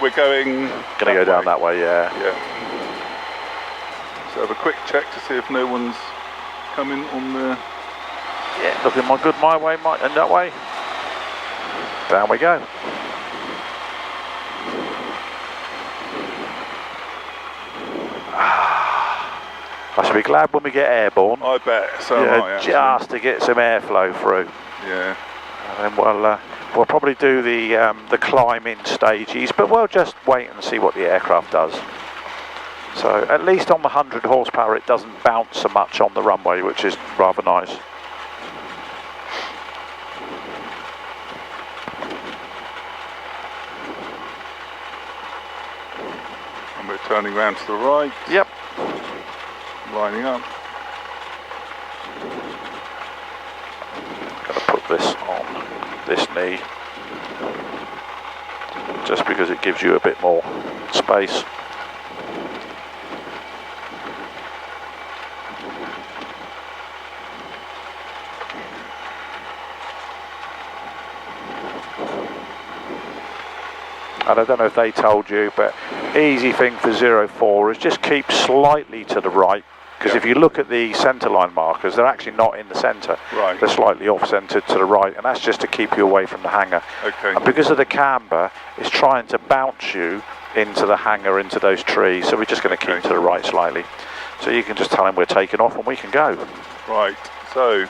we're going... Gonna go down that way, yeah. Yeah. So have a quick check to see if no one's coming on the... Yeah, looking my way, and that way. Down we go. I should be glad when we get airborne. I bet, so am I, actually. Just to get some airflow through. Yeah. And then we'll probably do the climb in stages, but we'll just wait and see what the aircraft does. So at least on the 100 horsepower it doesn't bounce so much on the runway, which is rather nice. And we're turning round to the right. Yep. Lining up. Gonna put this on this knee, just because it gives you a bit more space. And I don't know if they told you, but easy thing for 04 is just keep slightly to the right, because if you look at the centre line markers, they're actually not in the centre. Right. They're slightly off-centred to the right, and that's just to keep you away from the hangar. Okay. And because of the camber, it's trying to bounce you into the hangar, into those trees, so we're just going to keep to the right slightly. So you can just tell him we're taking off and we can go. Right, so...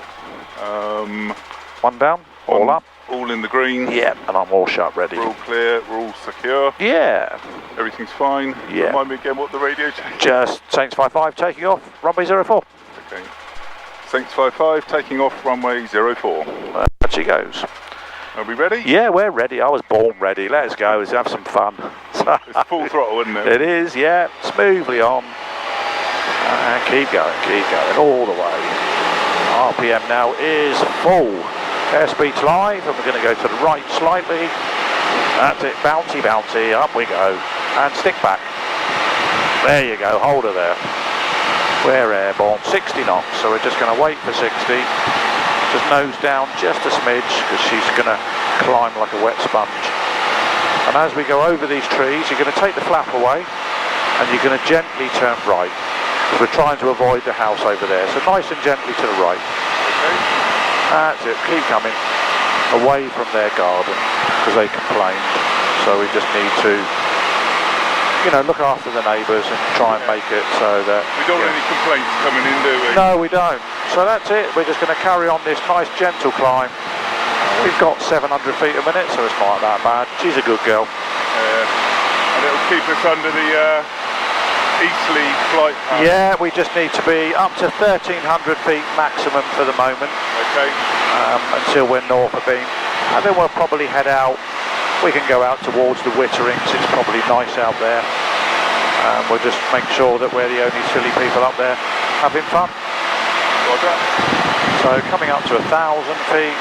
one down, all up. All in the green. Yeah, and I'm all shut ready. We're all clear, we're all secure. Yeah. Everything's fine. Yeah. Remind me again what the radio check is. Just Saints 55 taking off, runway 04. Okay. Saints 55 taking off, runway 04. There she goes. Are we ready? Yeah, we're ready. I was born ready. Let's go. Let's have some fun. It's full throttle, isn't it? It is, yeah. Smoothly on. And keep going, all the way. RPM now is full. Airspeed's live, and we're going to go to the right slightly. That's it, bouncy, bouncy, up we go. And stick back. There you go, hold her there. We're airborne, 60 knots, so we're just going to wait for 60. Just nose down just a smidge, because she's going to climb like a wet sponge. And as we go over these trees, you're going to take the flap away, and you're going to gently turn right, because we're trying to avoid the house over there. So nice and gently to the right. Okay. That's it, keep coming away from their garden, because they complained. So we just need to, you know, look after the neighbours and try and make it so that... We don't want any complaints coming in, do we? No, we don't. So that's it, we're just going to carry on this nice gentle climb. We've got 700 feet a minute, so it's not that bad. She's a good girl. And it'll keep us under the easterly flight path. Yeah, we just need to be up to 1,300 feet maximum for the moment. Okay. Until we're north of beam. And then we'll probably head out. We can go out towards the Witterings. It's probably nice out there. We'll just make sure that we're the only silly people up there having fun. Roger. So coming up to 1,000 feet.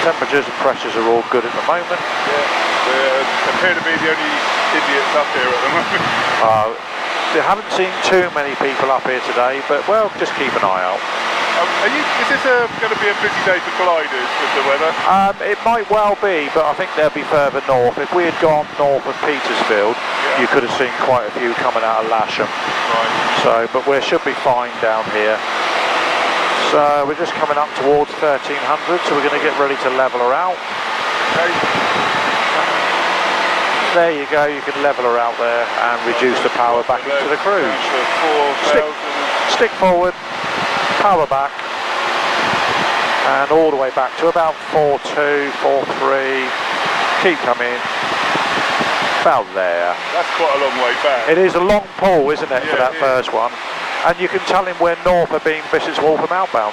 Temperatures and pressures are all good at the moment. Yeah, we appear to be the only idiots up here at the moment. We haven't seen too many people up here today, but well, just keep an eye out. Is this going to be a busy day for gliders with the weather? It might well be, but I think they'll be further north. If we had gone north of Petersfield, you could have seen quite a few coming out of Lasham. Right. So, but we should be fine down here. So we're just coming up towards 1,300, so we're going to get ready to level her out. Okay. There you go, you can level her out there and reduce the power back into the cruise. Stick forward, power back, and all the way back to about 4.2, 4.3, keep coming, about there. That's quite a long way back. It is a long pull, isn't it, for that first one? And you can tell him we're north of being Bishops Waltham outbound.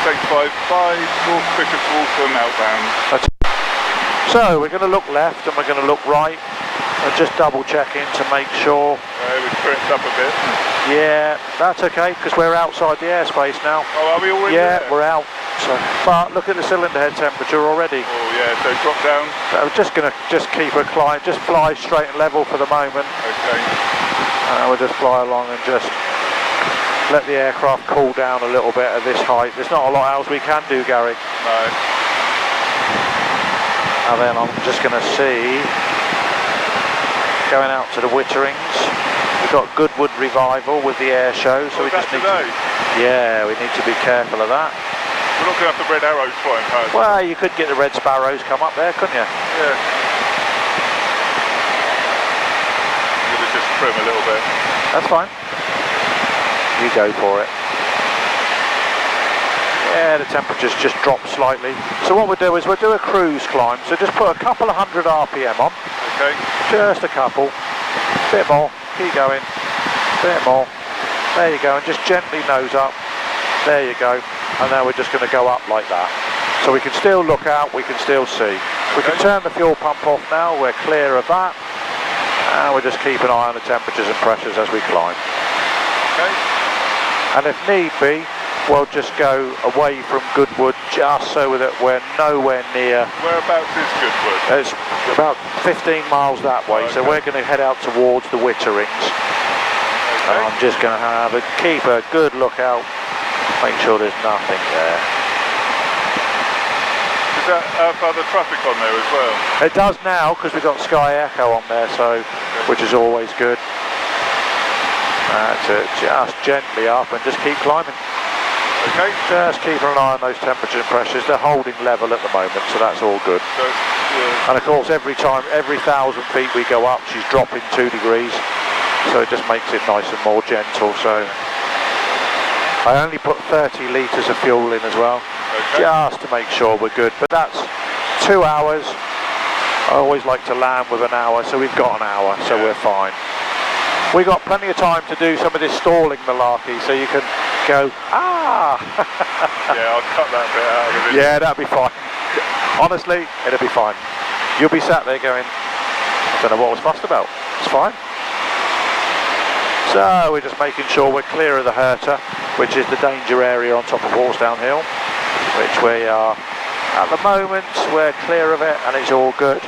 655, North Bishops Waltham outbound. So we're going to look left and we're going to look right and just double checking to make sure. We've tripped up a bit. Yeah, that's okay because we're outside the airspace now. Oh, are we already there? We're out. So, but look at the cylinder head temperature already. Oh yeah, so drop down. So we're just going to keep her climb, just fly straight and level for the moment. Okay. We'll just fly along and just let the aircraft cool down a little bit at this height. There's not a lot else we can do, Gary. No. And then I'm just going to see, going out to the Witterings. We've got Goodwood Revival with the air show, so we just need to, yeah, we need to be careful of that. We're not going to have the red arrows flying past. Well, you could get the red sparrows come up there, couldn't you? Yeah. I'm going to just trim a little bit. That's fine. You go for it. Yeah, the temperature's just dropped slightly. So what we'll do is we'll do a cruise climb. So just put a couple of 100 RPM on. Okay. Just a couple. Bit more. Keep going. Bit more. There you go. And just gently nose up. There you go. And now we're just going to go up like that. So we can still look out. We can still see. We can turn the fuel pump off now. We're clear of that. And we'll just keep an eye on the temperatures and pressures as we climb. Okay. And if need be, we'll just go away from Goodwood just so that we're nowhere near. Whereabouts is Goodwood? It's about 15 miles that way, so we're going to head out towards the Witterings. Okay. And I'm just going to keep a good look out, make sure there's nothing there. Does that have other traffic on there as well? It does now, because we've got Sky Echo on there, so which is always good. That's it, just gently up and just keep climbing. Okay. Just keeping an eye on those temperature and pressures. They're holding level at the moment, so that's all good. So, yeah. And of course, every 1,000 feet we go up, she's dropping 2 degrees, so it just makes it nice and more gentle. So I only put 30 litres of fuel in as well, just to make sure we're good. But that's 2 hours. I always like to land with an hour, so we've got an hour, so we're fine. We've got plenty of time to do some of this stalling malarkey, so you can go, ah! Yeah, I'll cut that bit out of it. Yeah, that'll be fine. Honestly, it'll be fine. You'll be sat there going, I don't know what I was fussed about. It's fine. So we're just making sure we're clear of the Herta, which is the danger area on top of Horsedown Hill, which we are at the moment. We're clear of it and it's all good.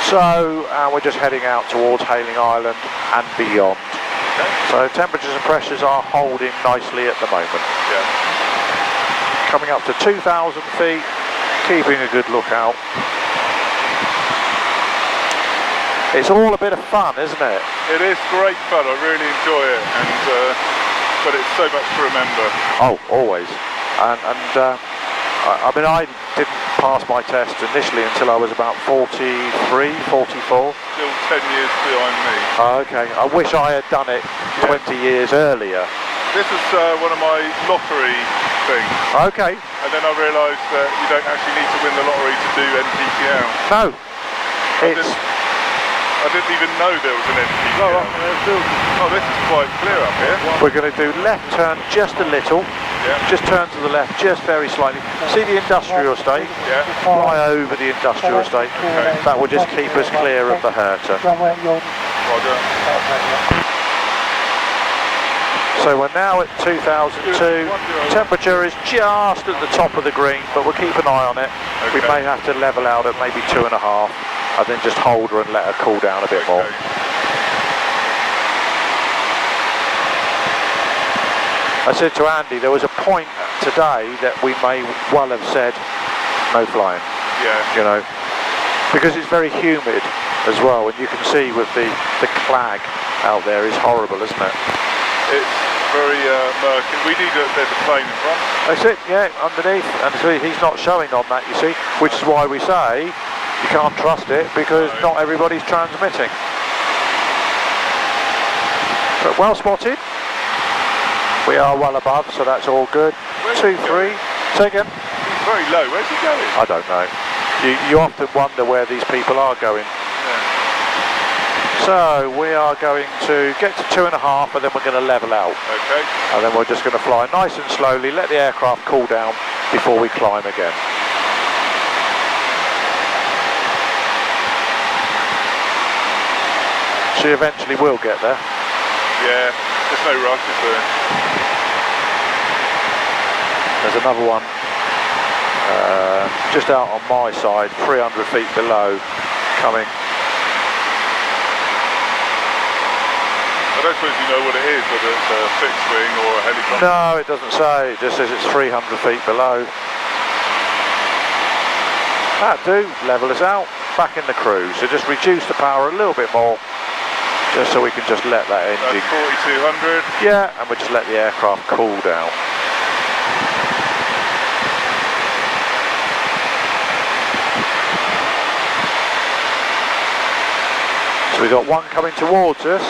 So we're just heading out towards Hailing Island and beyond. Okay. So temperatures and pressures are holding nicely at the moment. Yeah. Coming up to 2,000 feet, keeping a good lookout. It's all a bit of fun, isn't it? It is great fun, I really enjoy it, and but it's so much to remember. Oh, always. And I mean, I didn't pass my test initially until I was about 43, 44. Still 10 years behind me. Okay, I wish I had done it 20 years earlier. This is one of my lottery things. Okay. And then I realised that you don't actually need to win the lottery to do NPPL. No. I didn't even know there was an NPPL. Oh, this is quite clear up here. We're going to do left turn just a little. Yeah. Just turn to the left, just very slightly. See the industrial estate? Yeah. Fly over the industrial estate. Okay. That will just keep us clear of the Herta. So we're now at 2002. Temperature is just at the top of the green, but we'll keep an eye on it. We may have to level out at maybe 2.5, and then just hold her and let her cool down a bit more. I said to Andy, there was a point today that we may well have said no flying. Yeah. You know, because it's very humid as well, and you can see with the clag out there is horrible, isn't it? It's very murky. There's a plane in front. That's it, yeah, underneath, and so he's not showing on that, you see, which is why we say you can't trust it, because not everybody's transmitting. But well spotted. We are well above, so that's all good. 2, 3. Say again. He's very low. Where's he going? I don't know. You often wonder where these people are going. Yeah. So we are going to get to 2.5, and then we're going to level out. Okay. And then we're just going to fly nice and slowly, let the aircraft cool down before we climb again. She eventually will get there. Yeah, there's no rush, is there? There's another one just out on my side, 300 feet below, coming. I don't suppose you know what it is, whether it's a fixed wing or a helicopter? No, it doesn't say, it just says it's 300 feet below. That'll do, level us out, back in the cruise. So just reduce the power a little bit more, just so we can just let that engine... That's 4200. Yeah, and we'll just let the aircraft cool down. So we've got one coming towards us,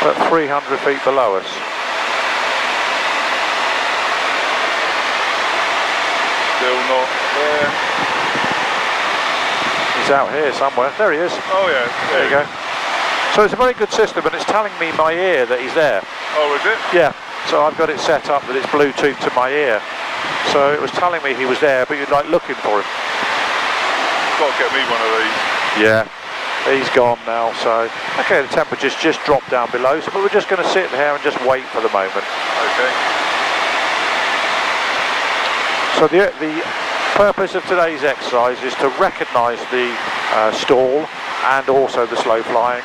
at 300 feet below us. Still not there. He's out here somewhere. There he is. Oh yeah. There you go. So it's a very good system, and it's telling me my ear that he's there. Oh, is it? Yeah. So I've got it set up that it's Bluetooth to my ear. So it was telling me he was there, but you're like looking for him. Got to get me one of these. Yeah. He's gone now, so... Okay, the temperature's just dropped down below, so we're just going to sit here and just wait for the moment. Okay. So the purpose of today's exercise is to recognise the stall and also the slow flying,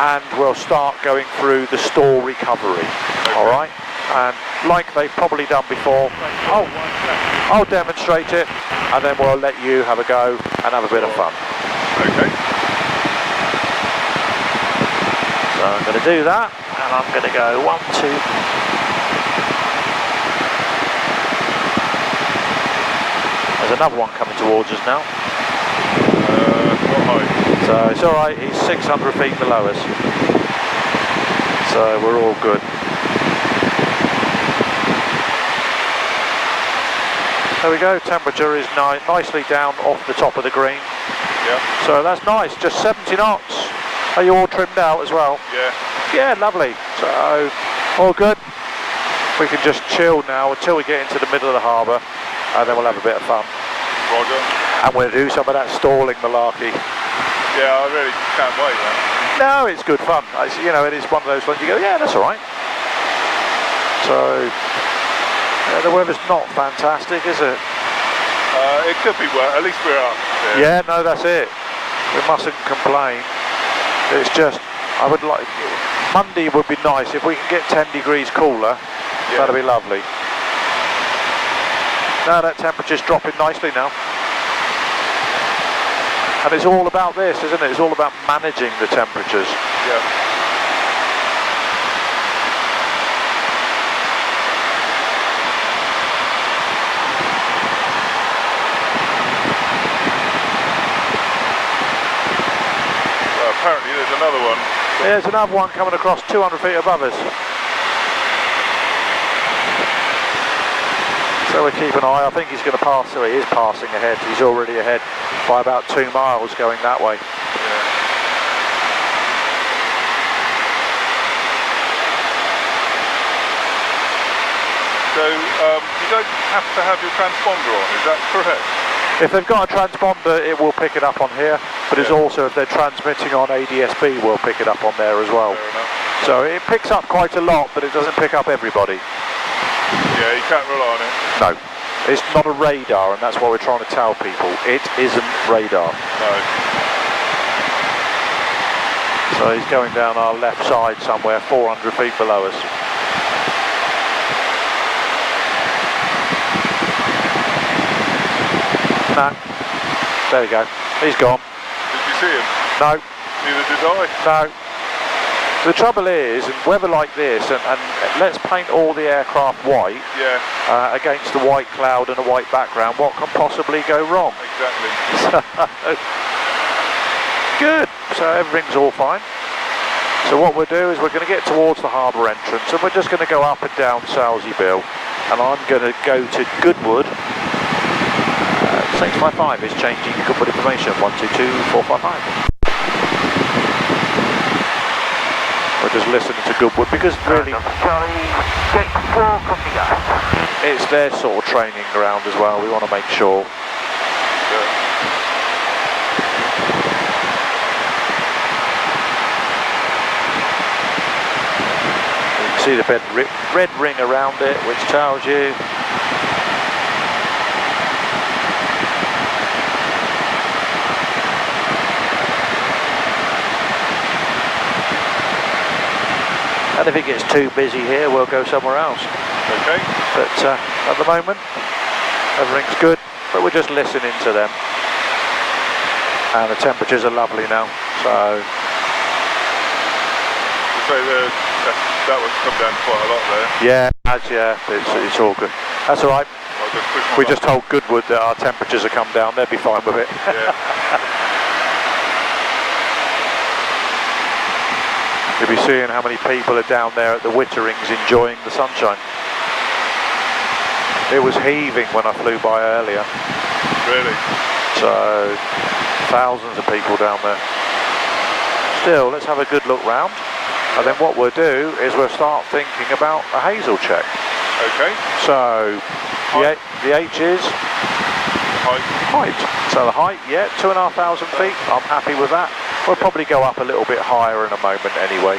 and we'll start going through the stall recovery. Okay. Alright? And like they've probably done before, I'll demonstrate it, and then we'll let you have a go and have a bit of fun. Okay. So I'm going to do that, and I'm going to go 1, 2. There's another one coming towards us now. Not high. So it's alright, he's 600 feet below us. So we're all good. There we go, temperature is nicely down off the top of the green. Yeah. So that's nice, just 70 knots. Are you all trimmed out as well? Yeah. Yeah, lovely. So, all good. We can just chill now until we get into the middle of the harbour, and then we'll have a bit of fun. Roger. And we'll do some of that stalling malarkey. Yeah, I really can't wait, man. No, it's good fun. You know, it is one of those ones you go, yeah, that's all right. So, the weather's not fantastic, is it? It could be worse. At least we're up. Yeah, no, that's it. We mustn't complain. It's just, I would like, Monday would be nice. If we can get 10 degrees cooler, yeah, that'd be lovely. Now that temperature's dropping nicely now. And it's all about this, isn't it? It's all about managing the temperatures. Yeah. Apparently there's another one. There's another one coming across 200 feet above us. So we keep an eye. I think he's going to pass. So he is passing ahead. He's already ahead by about 2 miles going that way. Yeah. So you don't have to have your transponder on, is that correct? If they've got a transponder, it will pick it up on here, but it's also, if they're transmitting on ADSB, we'll pick it up on there as well. Fair enough. So it picks up quite a lot, but it doesn't pick up everybody. Yeah, you can't rely on it. No, it's not a radar, and that's what we're trying to tell people. It isn't radar. No. So he's going down our left side somewhere, 400 feet below us. No. There we go. He's gone. Did you see him? No. Neither did I. No. The trouble is, in weather like this, and let's paint all the aircraft white, yeah, against the white cloud and a white background, what can possibly go wrong? Exactly. Good. So everything's all fine. So what we'll do is we're going to get towards the harbour entrance, and we're just going to go up and down Salsey Bill, and I'm going to go to Goodwood. 655 is changing Goodwood information, 122455. We're just listening to Goodwood because really it's their sort of training ground as well. We want to make sure. You can see the red ring around it, which tells you and if it gets too busy here, we'll go somewhere else. Okay. But at the moment, everything's good. but we're just listening to them. And the temperatures are lovely now, so... So that one's come down quite a lot there. Yeah, it's all good. That's all right. We just told Goodwood that our temperatures have come down, they'd be fine with it. Yeah. You'll be seeing how many people are down there at the Witterings enjoying the sunshine. It was heaving when I flew by earlier. Really? So, thousands of people down there. Still, let's have a good look round. And then what we'll do is we'll start thinking about a hazel check. Okay. So, the H is? Height. So the height, yeah, 2,500 feet. I'm happy with that. We'll probably go up a little bit higher in a moment anyway.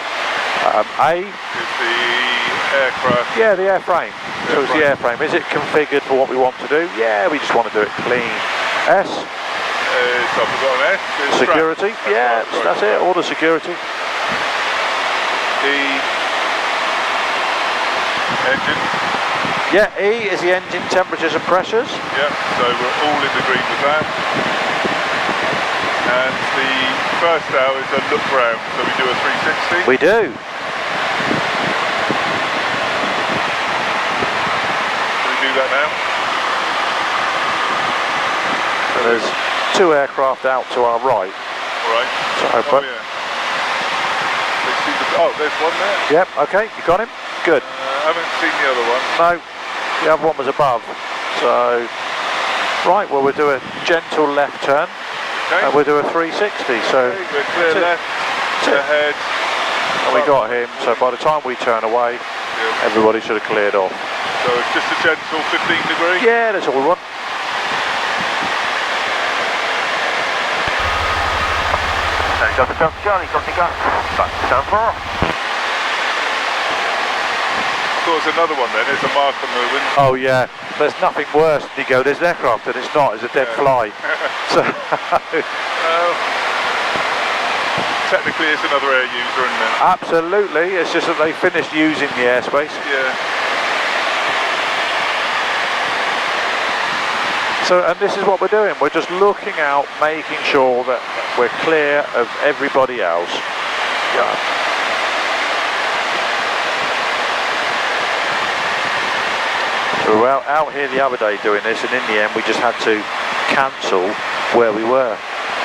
A? Is the aircraft. Yeah, the airframe. So it's the airframe. Is it configured for what we want to do? Yeah, we just want to do it clean. S? So I've got an S. Security. Yeah, that's it. All the security. Engine. Yeah, E is the engine temperatures and pressures. Yeah, so we're all in the green with that. And the first hour is a look round, so we do a 360. We do. Can we do that now? So there's two aircraft out to our right. Alright. So, yeah. Oh, there's one there. Yep, okay, you got him? Good. I haven't seen the other one. No, the other one was above. So, right, well, we'll do a gentle left turn. Okay. And we'll do a 360. So, okay, we're clear left, ahead. And we got him, so by the time we turn away, everybody should have cleared off. So it's just a gentle 15 degree? Yeah, that's all we want. Delta Charlie, got the gun. Back to stand for. I thought it was another one then, there's a mark on the window. Oh yeah, there's nothing worse than you go, there's an aircraft and it's not, it's a dead fly. So technically it's another air user, isn't it? Absolutely, it's just that they finished using the airspace. Yeah. So, and this is what we're doing, we're just looking out, making sure that we're clear of everybody else. Yeah. We were out here the other day doing this, and in the end we just had to cancel where we were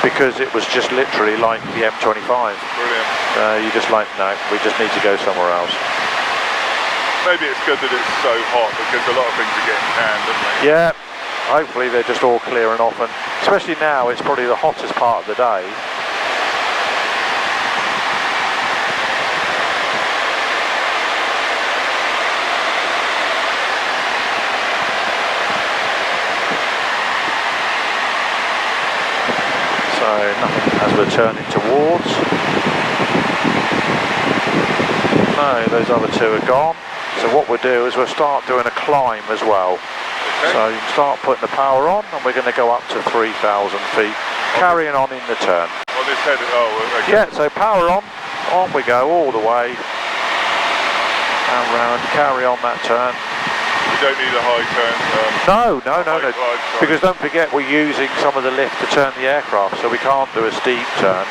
because it was just literally like the M25. Brilliant. You just like, no, we just need to go somewhere else. Maybe it's good that it's so hot because a lot of things are getting canned, aren't they? Yeah, hopefully they're just all clearing off, and especially now it's probably the hottest part of the day. So nothing as we're turning towards. No, those other two are gone. So what we'll do is we'll start doing a climb as well. Okay. So you can start putting the power on, and we're going to go up to 3,000 feet, carrying on in the turn. On this head, okay. Yeah, so power on we go all the way, and round, carry on that turn. We don't need a high turn. No, Right, because don't forget we're using some of the lift to turn the aircraft, so we can't do a steep turn.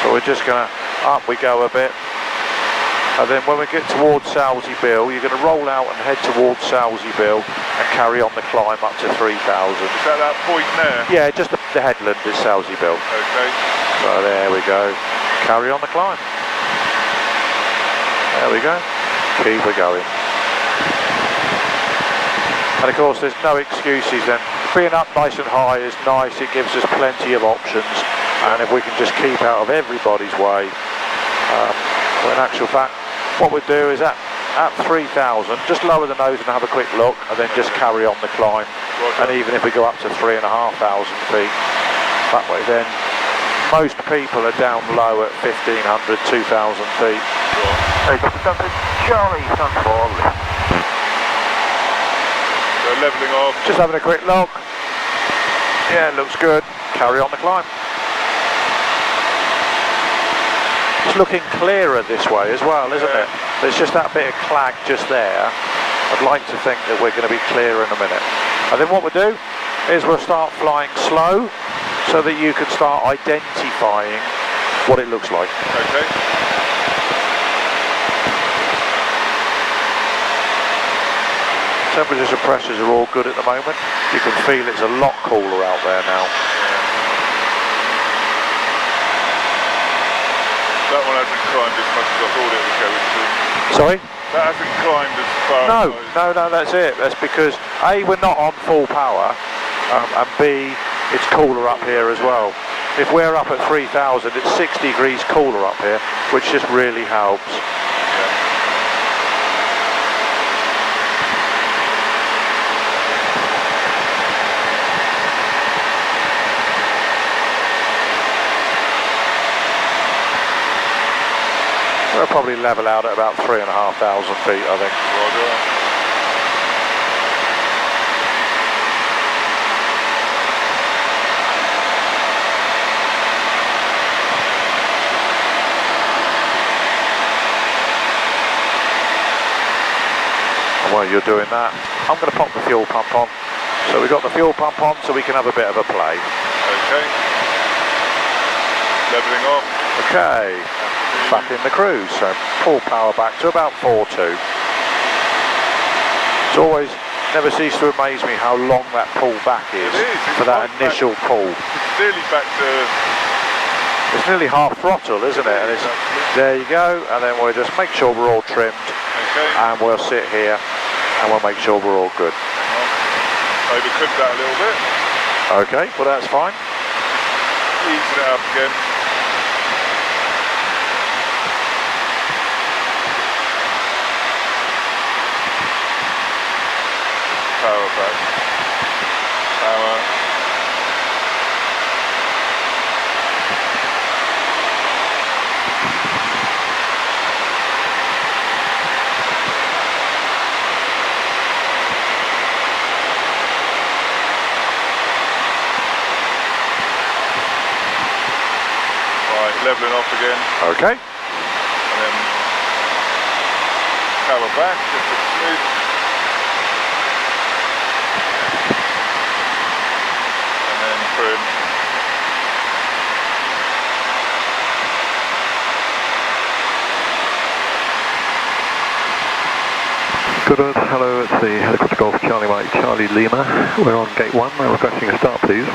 But we're just going to, up we go a bit. And then when we get towards Salsey Bill, you're going to roll out and head towards Salsey Bill and carry on the climb up to 3,000. Is that point there? Yeah, just the headland is Salsey Bill. Okay. So there we go. Carry on the climb. There we go. Keep it going. And of course there's no excuses then. Being up nice and high is nice, it gives us plenty of options, and if we can just keep out of everybody's way. Well, in actual fact, what we'll do is at 3,000, just lower the nose and have a quick look, and then just carry on the climb. Right. And even if we go up to 3,500 feet, that way then, most people are down low at 1,500, 2,000 feet. Hey, Delta Charlie, stand for. So levelling off. Just having a quick look. Yeah, looks good. Carry on the climb. It's looking clearer this way as well, isn't it? There's just that bit of clag just there. I'd like to think that we're going to be clear in a minute. And then what we'll do, is we'll start flying slow so that you can start identifying what it looks like. Okay. Temperatures and pressures are all good at the moment. You can feel it's a lot cooler out there now. That one hasn't climbed as much as I thought it would go into. Sorry? That hasn't climbed as far as No, that's it. That's because A, we're not on full power, and B, it's cooler up here as well. If we're up at 3000, it's 6 degrees cooler up here, which just really helps. We'll probably level out at about 3,500 feet, I think. Roger. While you're doing that, I'm going to pop the fuel pump on. So we've got the fuel pump on so we can have a bit of a play. Okay. Levelling off. Okay. Back in the cruise, so pull power back to about 4.2. It's always, never ceased to amaze me how long that pull back is for that initial pull. It's nearly back to... It's nearly half throttle, isn't it? And it's, there you go, and then we'll just make sure we're all trimmed, and we'll sit here and we'll make sure we're all good. Overcooked that a little bit. Okay, well that's fine. Easing it up again. Power back. Power. Right, levelling off again. Okay. And then power back, just a smooth. Trim. Good, hello, it's the Helicopter Golf Charlie Mike Charlie Lima. We're on gate 1, we're requesting a start please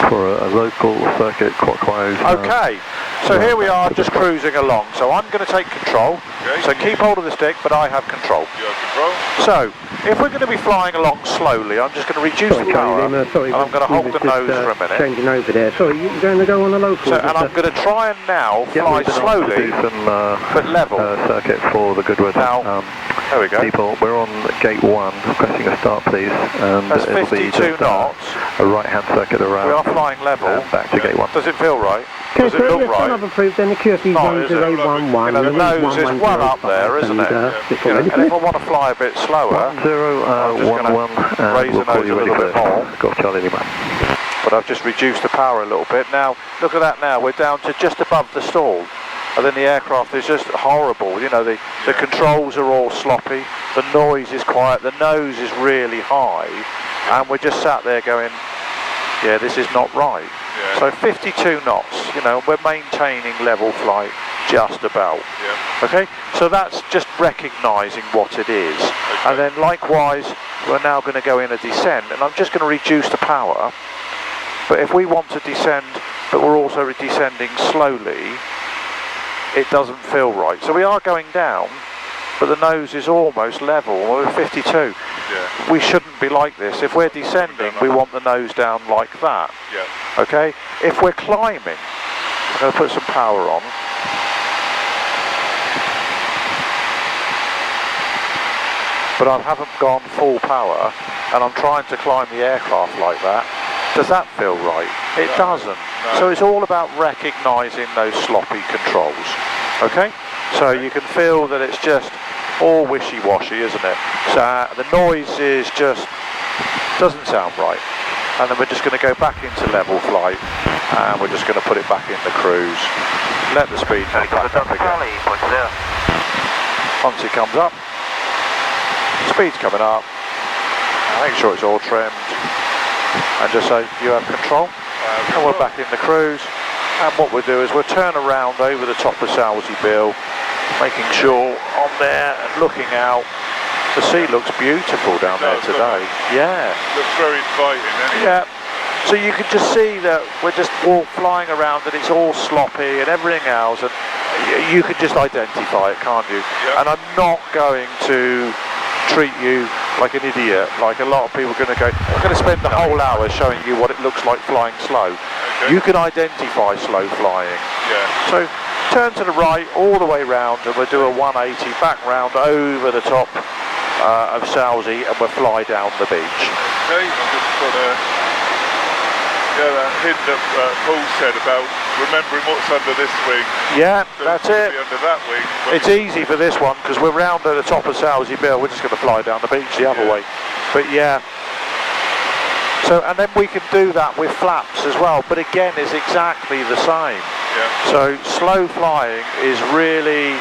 for a local circuit clockwise. Okay, so here we are just cruising along, so I'm going to take control, so keep hold of the stick but I have control. You have control. So, if we're going to be flying along slowly, I'm just going to reduce the power, and I'm going to hold the nose for a minute. Changing over there. Sorry, you're going to go on a local. So, and I'm going to try and now fly slowly, but level. Circuit for the Goodwood. Now, there we go. People, we're on gate 1, requesting a start please. And that's 52 knots. A right-hand circuit around. We are flying level. Back to gate 1. Does it feel right? Okay, Does it look right? I've approved then the QFE 1011. The nose is well up there, isn't it? And if I want to fly a bit slower, I'm just going to raise the nose a little bit more. Golf Charlie Lima. But I've just reduced the power a little bit. Now, look at that now, we're down to just above the stall. And then the aircraft is just horrible, you know, the controls are all sloppy, the noise is quiet, the nose is really high, and we're just sat there going, yeah, this is not right. Yeah. So 52 knots, you know, we're maintaining level flight just about. Yeah. Okay, so that's just recognising what it is. Okay. And then likewise, we're now going to go in a descent, and I'm just going to reduce the power. But if we want to descend, but we're also descending slowly, it doesn't feel right. So we are going down, but the nose is almost level. We're 52. Yeah. We shouldn't be like this. If we're descending, we want the nose down like that. Yeah. Okay? If we're climbing, I'm going to put some power on. But I haven't gone full power, and I'm trying to climb the aircraft like that. Does that feel right? It doesn't. No. So it's all about recognising those sloppy controls. Okay? So you can feel that it's just all wishy-washy, isn't it? So the noise is just, doesn't sound right. And then we're just going to go back into level flight, and we're just going to put it back in the cruise. Let the speed come back up again. Once it comes up, speed's coming up. Make sure it's all trimmed. and just say you have control, and we're back in the cruise. And what we'll do is we'll turn around over the top of Salsey Bill, making sure on there and looking out. The sea looks beautiful down there today. Yeah. Looks very inviting, anyway. Yeah. So you can just see that we're just flying around and it's all sloppy and everything else, and you can just identify it, can't you? Yeah. And I'm not going to treat you like an idiot, like a lot of people are going to go, I'm going to spend the whole hour showing you what it looks like flying slow. Okay. You can identify slow flying. Yeah. So turn to the right all the way round and we'll do a 180 back round over the top of Salsey and we'll fly down the beach. Okay, I've just got that hint that Paul said about remembering what's under this wing. Yeah, So that's it's it. gonna be under that wing. It's easy for this one because we're round at the top of Salsey Bill. We're just going to fly down the beach the other way. But yeah. So, and then we can do that with flaps as well. But again, it's exactly the same. Yeah. So slow flying is really,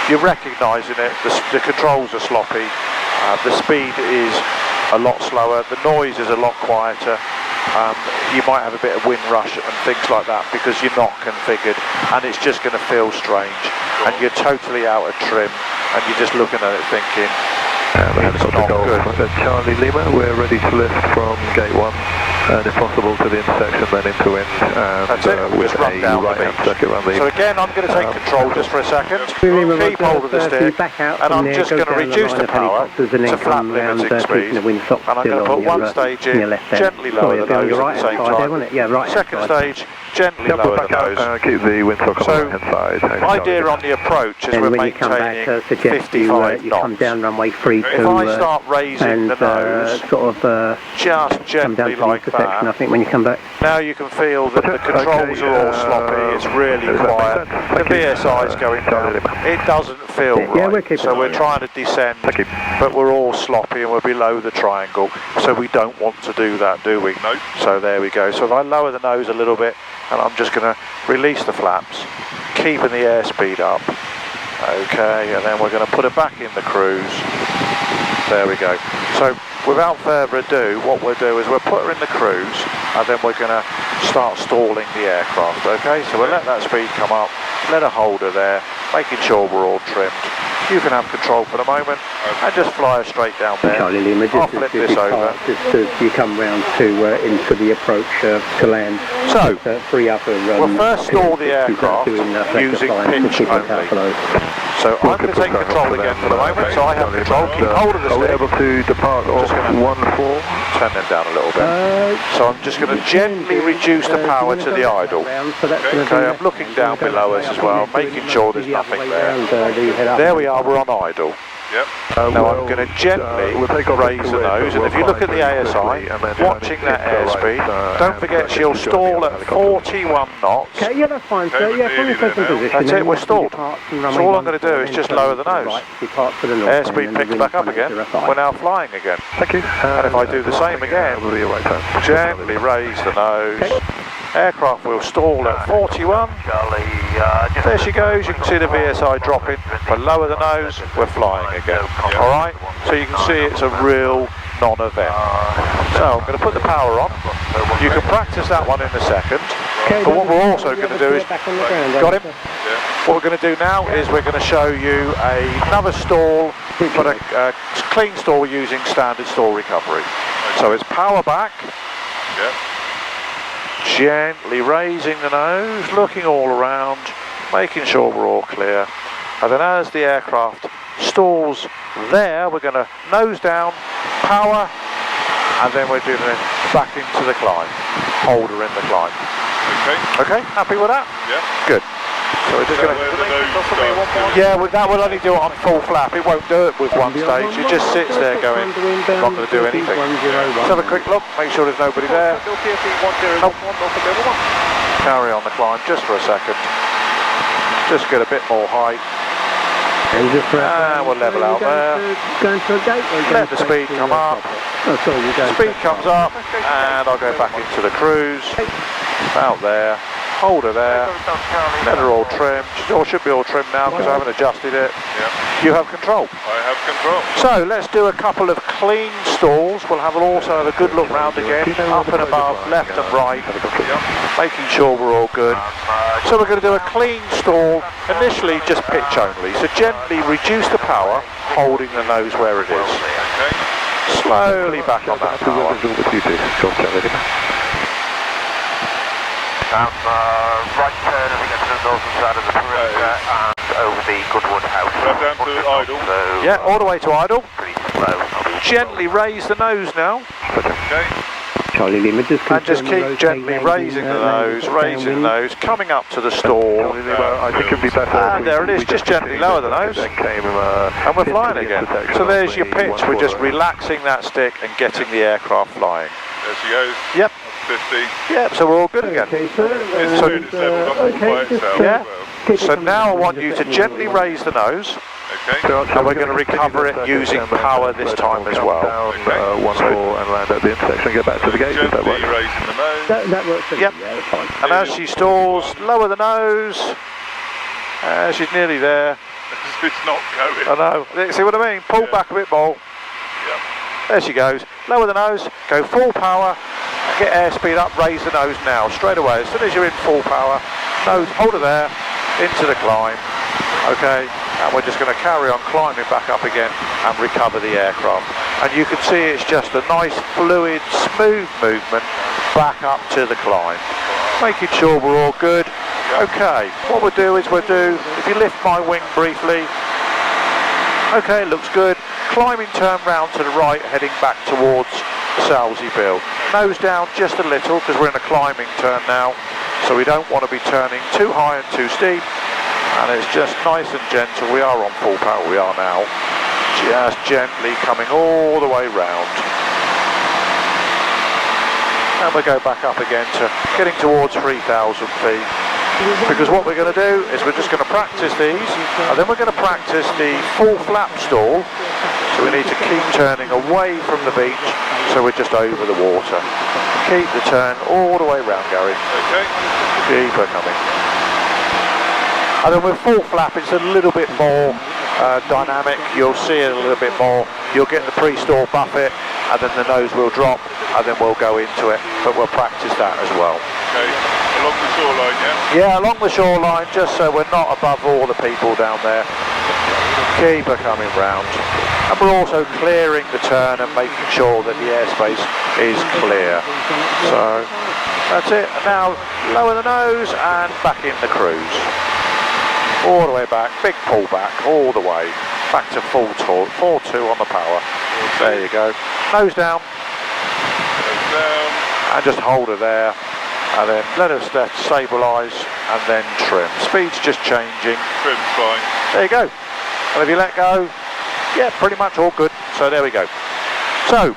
you're recognising it. The controls are sloppy. The speed is a lot slower. The noise is a lot quieter. You might have a bit of wind rush and things like that because you're not configured, and it's just going to feel strange, and you're totally out of trim, and you're just looking at it thinking, it's not good. Charlie Lima, we're ready to lift from gate 1 and if possible to the intersection, then into wind, and That's it, with just run a down the right-hand beach. circuit around the... So again, I'm going to take control just for a second, keep hold of the stick, and I'm just going to reduce the power to flat limiting speed, and I'm going to put one stage in, gently lower the nose at the same time. Second stage, gently lower the nose. Keep the windsock on the right-hand side. My idea on the approach is we're maintaining 55 knots. Down runway 32. If I start raising the nose, just gently like that, I think when you come back. now you can feel that the controls are all sloppy, it's really quiet, the VSI is going down, it doesn't feel right, so we're trying to descend, but we're all sloppy and we're below the triangle, so we don't want to do that, do we? No. So there we go. So if I lower the nose a little bit, and I'm just going to release the flaps, keeping the airspeed up. Okay, and then we're going to put it back in the cruise. There we go. So without further ado, what we'll do is we'll put her in the cruise, and then we're going to start stalling the aircraft. Okay, so we'll let that speed come up, let her hold her there, making sure we're all trimmed. You can have control for the moment and just fly her straight down there. Charlie Lima, I'll flip this over. Just as you come round to into the approach to land. So, free up we'll first stall the aircraft using pitch only. So I'm going to take control again for the moment, so I have control. Keep hold of the stick. Are we able to depart off 1-4? Turn them down a little bit. So I'm just going to gently reduce the power to the idle. Okay, I'm looking down below us as well, making sure there's nothing there. There we are, we're on idle. Yep. Now I'm going to gently raise the nose, and if you look at the ASI, watching that airspeed, don't forget she'll stall at 41 knots. Okay, yeah, that's fine, sir. Yeah, from your present position. That's it, we're stalled. So all I'm going to do is just lower the nose. Airspeed picks back up again. We're now flying again. Thank you. And if I do the same again, gently raise the nose. Aircraft will stall at 41. There she goes, you can see the VSI dropping. If I lower the nose, we're flying again. Alright, so you can see it's a real non-event. So I'm going to put the power on. You can practice that one in a second. But what we're also going to do is, got him? What we're going to do now is we're going to show you another stall, but a clean stall using standard stall recovery. So it's power back. Gently raising the nose, looking all around, making sure we're all clear. And then as the aircraft stalls there, we're going to nose down, power, and then we're doing it back into the climb. Hold her in the climb. Okay, happy with that? Yeah. Good. So we're just going to... Yeah, well, that will only do it on full flap. It won't do it with one stage. It just sits there going, not going to do anything. Let's have a quick look, make sure there's nobody there. Nope. Carry on the climb just for a second. Just get a bit more height. And we'll level out there. Let the speed come up. Speed comes up, and I'll go back into the cruise. Out there. hold her there, let her all trimmed, or should be all trimmed now because I haven't adjusted it. Yeah. You have control. I have control. So let's do a couple of clean stalls. We'll also have a good look round again, up and above, left and right, making sure we're all good. So we're going to do a clean stall, initially just pitch only, so gently reduce the power, holding the nose where it is. Okay. Slowly back on that power. Right turn as we get to the northern side of the perimeter and over the Goodwood house. Right down to idle. So Yeah, all the way to idle. pretty slow. Gently raise the nose now, Okay. Charlie Lima, and just keep gently raising the nose, raising the nose, coming up to the stall. I think it'd be better. And there it is, just gently lower the nose. And we're flying again. So there's your pitch, we're just relaxing that stick and getting the aircraft flying. There she goes. Yep. 50. Yep, so we're all good again. Okay, sir. It's soon it's leveled off by itself. Yeah. Well, So now I want you to gently raise the nose, okay. and we're going to recover it using power this time as well. One more and land at the intersection and get back to the gate. If that Gently works. raising the nose. That works for me, Yep. yeah, that's fine. And as she stalls, lower the nose. She's nearly there. It's not going. I know. See what I mean? Pull back a bit more. Yep. There she goes. Lower the nose, go full power, get airspeed up, raise the nose now, straight away. As soon as you're in full power, nose, hold her there, into the climb. Okay, and we're just going to carry on climbing back up again and recover the aircraft. And you can see it's just a nice, fluid, smooth movement back up to the climb. Making sure we're all good. Okay, what we'll do is if you lift my wing briefly, okay, looks good. Climbing turn round to the right, heading back towards Salsey Bill. Nose down just a little because we're in a climbing turn now, so we don't want to be turning too high and too steep. And it's just nice and gentle. We are on full power, we are now. Just gently coming all the way round. And we go back up again to getting towards 3,000 feet. Because what we're going to do is we're just going to practice these, and then we're going to practice the full flap stall. So we need to keep turning away from the beach, so we're just over the water. Keep the turn all the way round, Gary. Okay. Keep her coming. And then with full flap, it's a little bit more dynamic. You'll see it a little bit more. You'll get the pre-stall buffet, and then the nose will drop, and then we'll go into it. But we'll practice that as well. Okay. Along the shoreline, yeah? Yeah, along the shoreline, just so we're not above all the people down there. Keep her coming round. And we're also clearing the turn and making sure that the airspace is clear. So, that's it. And now, lower the nose and back in the cruise. All the way back, big pull back, all the way. Back to full 4-2 on the power. There you go. Nose down. Nose down. And just hold her there. And then let her stabilise and then trim. Speed's just changing. Trim's fine. There you go. And if you let go, yeah, pretty much all good. So there we go. So,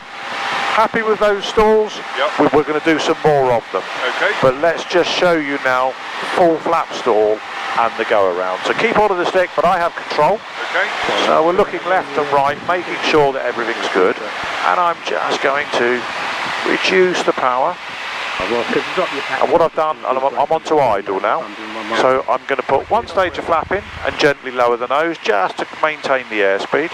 happy with those stalls? Yep. We're going to do some more of them. Okay. But let's just show you now full flap stall and the go around. So keep hold of the stick, but I have control. Okay. So we're looking left and right, making sure that everything's good. And I'm just going to reduce the power. And what I've done, and I'm onto idle now, so I'm going to put one stage of flap in and gently lower the nose just to maintain the airspeed.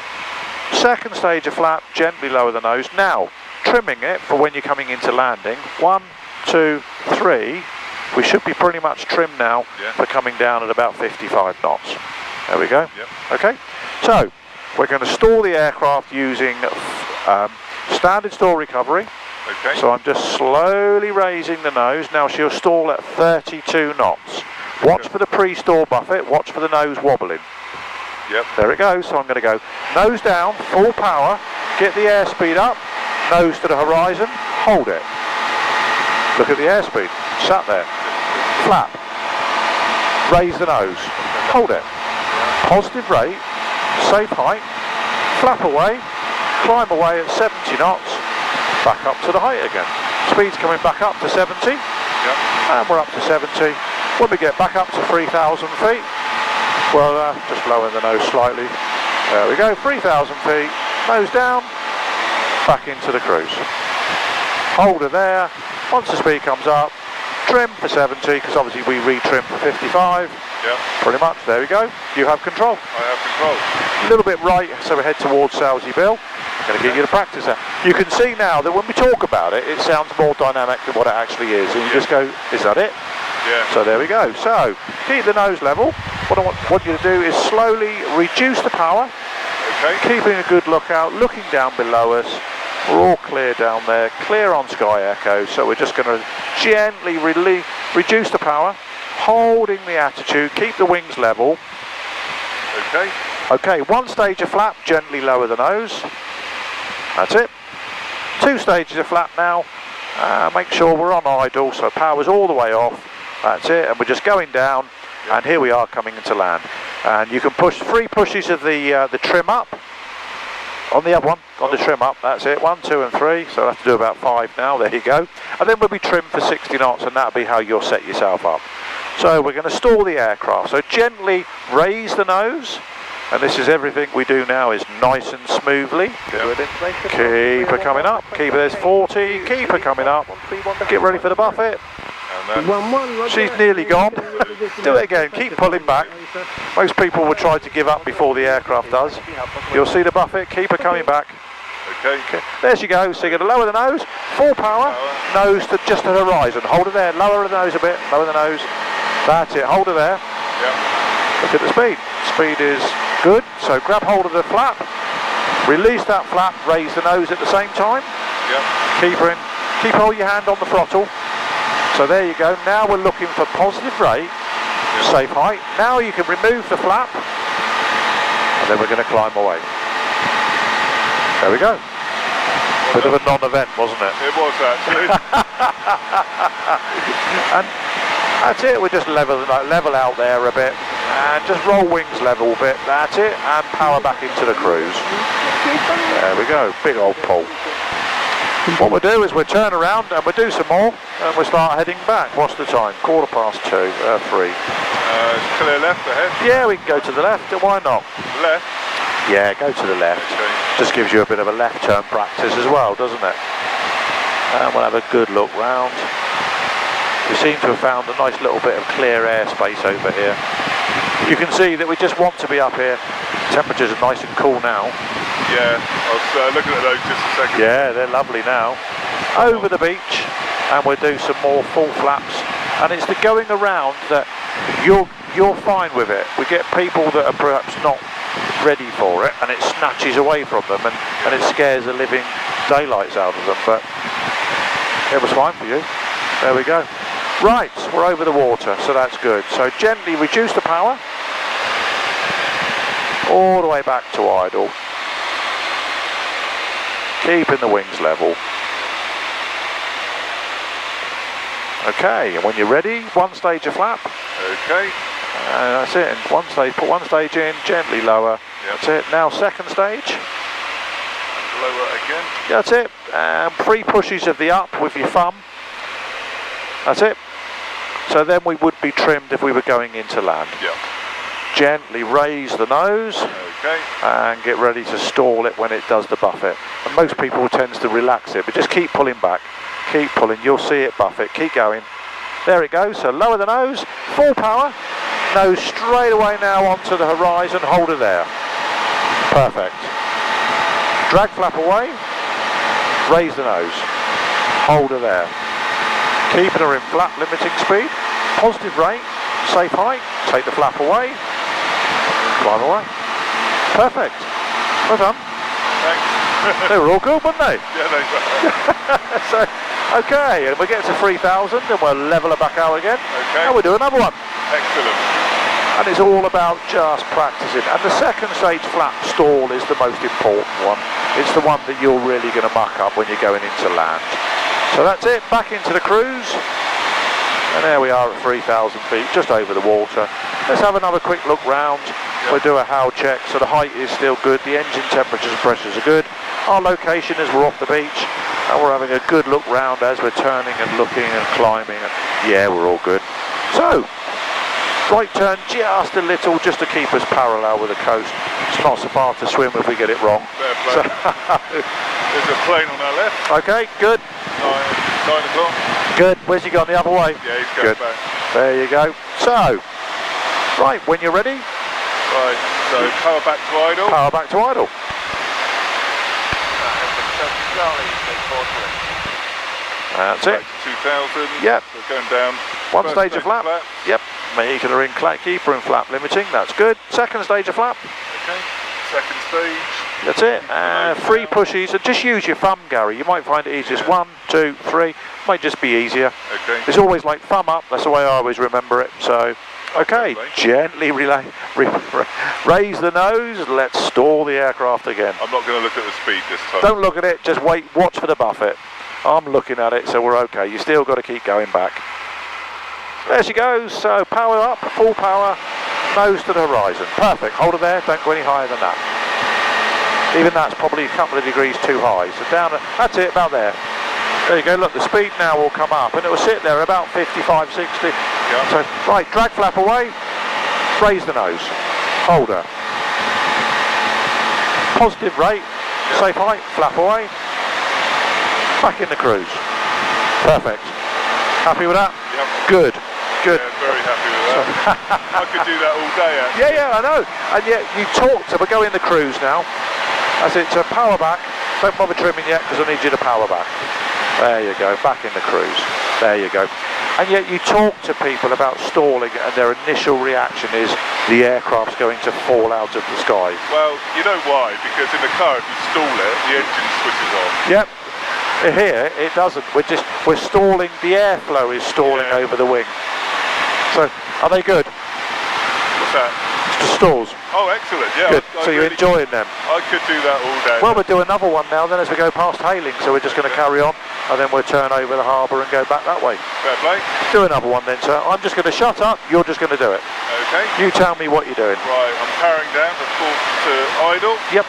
Second stage of flap, gently lower the nose. Now, trimming it for when you're coming into landing. 1, 2, 3. We should be pretty much trimmed now for coming down at about 55 knots. There we go. Yep. Okay, so we're going to stall the aircraft using standard stall recovery. Okay. So I'm just slowly raising the nose. Now she'll stall at 32 knots. Watch for the pre-stall buffet, watch for the nose wobbling. Yep. There it goes. So I'm going to go nose down, full power, get the airspeed up, nose to the horizon, hold it. Look at the airspeed, sat there. Flap, raise the nose, hold it. Positive rate, safe height, flap away, climb away at 70 knots. Back up to the height again. Speed's coming back up to 70. Yep. And we're up to 70. When we get back up to 3,000 feet, well, just lowering the nose slightly. There we go, 3,000 feet, nose down, back into the cruise. Hold her there. Once the speed comes up, trim for 70, because obviously we retrim for 55. Yeah. Pretty much, there we go. You have control. I have control. A little bit right, so we head towards Salesy Bill. Going to get you to practice that. You can see now that when we talk about it, it sounds more dynamic than what it actually is. And you just go, is that it? Yeah. So there we go. So, keep the nose level. What I want you to do is slowly reduce the power. Okay. Keeping a good lookout, looking down below us. We're all clear down there, clear on Sky Echo. So we're just going to gently reduce the power, holding the attitude, keep the wings level. Okay. Okay, 1 stage of flap, gently lower the nose. That's it. 2 stages of flap now. Make sure we're on idle, so power's all the way off. That's it, and we're just going down. Yep. And here we are coming into land. And you can push 3 pushes of the trim up. On the other one, on the trim up, that's it. 1, 2 and 3, so I'll have to do about 5 now, there you go. And then we'll be trimmed for 60 knots, and that'll be how you'll set yourself up. So we're going to stall the aircraft, so gently raise the nose. And this is everything we do now is nice and smoothly. Yep. Keep her coming up, keep her, there's 40, keep her coming up. Get ready for the buffet. She's nearly gone. Do it again, keep pulling back. Most people will try to give up before the aircraft does. You'll see the buffet, keep her coming back. Okay. There she goes, so you're going to lower the nose, full power, nose to just the horizon. Hold her there, lower the nose a bit, lower the nose. That's it, hold her there. Yep. Look at the speed. Speed is good, so grab hold of the flap, release that flap, raise the nose at the same time. Yep. Keep her in, keep hold your hand on the throttle. So there you go, now we're looking for positive rate, safe height. Now you can remove the flap, and then we're going to climb away. There we go. Bit of a non-event, wasn't it? It was actually. And that's it, we just level out there a bit, and just roll wings level a bit, that's it, and power back into the cruise. There we go, big old pull. What we'll do is we'll turn around and we'll do some more, and we'll start heading back. What's the time? 3:15. 3. Clear left ahead. Yeah, we can go to the left, why not? Left. Yeah, go to the left. Okay. Just gives you a bit of a left turn practice as well, doesn't it? And we'll have a good look round. We seem to have found a nice little bit of clear airspace over here. You can see that we just want to be up here. Temperatures are nice and cool now. Yeah, I was looking at those just a second. Yeah, they're lovely now. Over the beach, and we'll do some more full flaps. And it's the going around that you're fine with it. We get people that are perhaps not ready for it, and it snatches away from them, and it scares the living daylights out of them. But it was fine for you. There we go. Right, we're over the water, so that's good. So gently reduce the power all the way back to idle. Keeping the wings level. Okay, and when you're ready, 1 stage of flap. Okay. That's it, and 1 stage, put 1 stage in, gently lower. Yep. That's it, now 2nd stage. And lower again. That's it, and 3 pushes of the up with your thumb. That's it. So then we would be trimmed if we were going into land. Yep. Gently raise the nose. Okay. And get ready to stall it when it does the buffet. And most people tends to relax it, but just keep pulling back. Keep pulling, you'll see it buffet, keep going. There it goes, so lower the nose, full power, nose straight away now onto the horizon, hold her there. Perfect. Drag flap away, raise the nose, hold her there. Keeping her in flap limiting speed, positive rate, safe height, take the flap away, climb away. Perfect. Well done. Thanks. They were all good, weren't they? Yeah, they were. So, okay, and we get to 3,000 and we'll level her back out again. Okay. And we'll do another one. Excellent. And it's all about just practicing. And the 2nd stage flap stall is the most important one. It's the one that you're really going to muck up when you're going into land. So that's it, back into the cruise. And there we are at 3,000 feet, just over the water. Let's have another quick look round. Yep. We'll do a howl check, so the height is still good, the engine temperatures and pressures are good. Our location is we're off the beach, and we're having a good look round as we're turning and looking and climbing. And yeah, we're all good. So, right turn just a little, just to keep us parallel with the coast. It's not so far to swim if we get it wrong. Fair play. There's a plane on our left. Okay, good. Nice. 9 o'clock. Good. Where's he gone? The other way? Yeah, he's going Good. back. There you go. So, right, when you're ready, Right, so power back to idle. power back to idle. That's it. Back to 2000. Yep. So going down. One First stage of flap. Yep. Keeper in flap limiting. That's good. Second stage of flap. Okay. Second stage. That's it. Three pushes. And just use your thumb, Gary. You might find it easiest. 1, 2, 3. Might just be easier. Okay. It's always like thumb up. That's the way I always remember it. So, okay. Gently raise the nose. Let's stall the aircraft again. I'm not going to look at the speed this time. Don't look at it. Just wait. Watch for the buffet. I'm looking at it, so we're okay. You still got to keep going back. There she goes. So power up, full power, nose to the horizon. Perfect. Hold her there. Don't go any higher than that. Even that's probably a couple of degrees too high. So down. That's it. About there. There you go. Look, the speed now will come up, and it will sit there about 55, 60. Yeah. So right, drag flap away. Raise the nose. Hold her. Positive rate. Yeah. Safe height. Flap away. Back in the cruise. Perfect. Happy with that? Yep. Good. Good. Yeah, very happy with that. I could do that all day actually. Yeah, I know. And yet you talked, so we're going the cruise now. That's it, so power back. Don't bother trimming yet because I need you to power back. There you go, back in the cruise. There you go. And yet you talk to people about stalling and their initial reaction is the aircraft's going to fall out of the sky. Well, you know why? Because in the car if you stall it, the engine switches off. Yep. Here it doesn't. We're stalling. The airflow is stalling over the wing. So are they good? What's that? The stalls. Oh, excellent. Yeah. Good. I So you're really, enjoying them. I could do that all day. Well, we'll do another one now. Then as we go past Hailing, so we're just going to carry on, and then we'll turn over the harbour and go back that way. Fair play. Do another one then, sir. I'm just going to shut up. You're just going to do it. Okay. You tell me what you're doing. Right. I'm powering down to idle. Yep.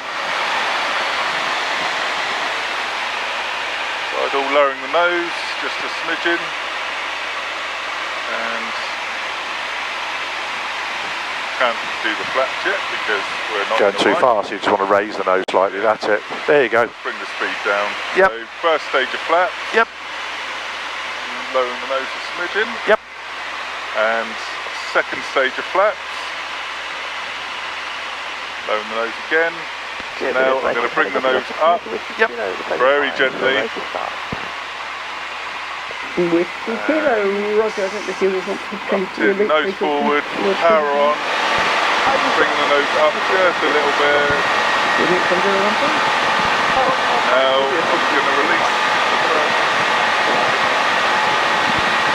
Idle, lowering the nose just a smidgen. And can't do the flaps yet because we're not Going too fast. You just want to raise the nose slightly. That's it. There you go. Bring the speed down. Yep. So first stage of flaps. Yep. Lowering the nose a smidgen. Yep. And second stage of flaps. Lowering the nose again. So now I'm going to bring the nose up. Yep. Very gently. Whiskey Kilo, Roger, I think the fuel wants to change to release. Nose forward, power on. Bringing the nose up just a little bit. Now I'm going to release.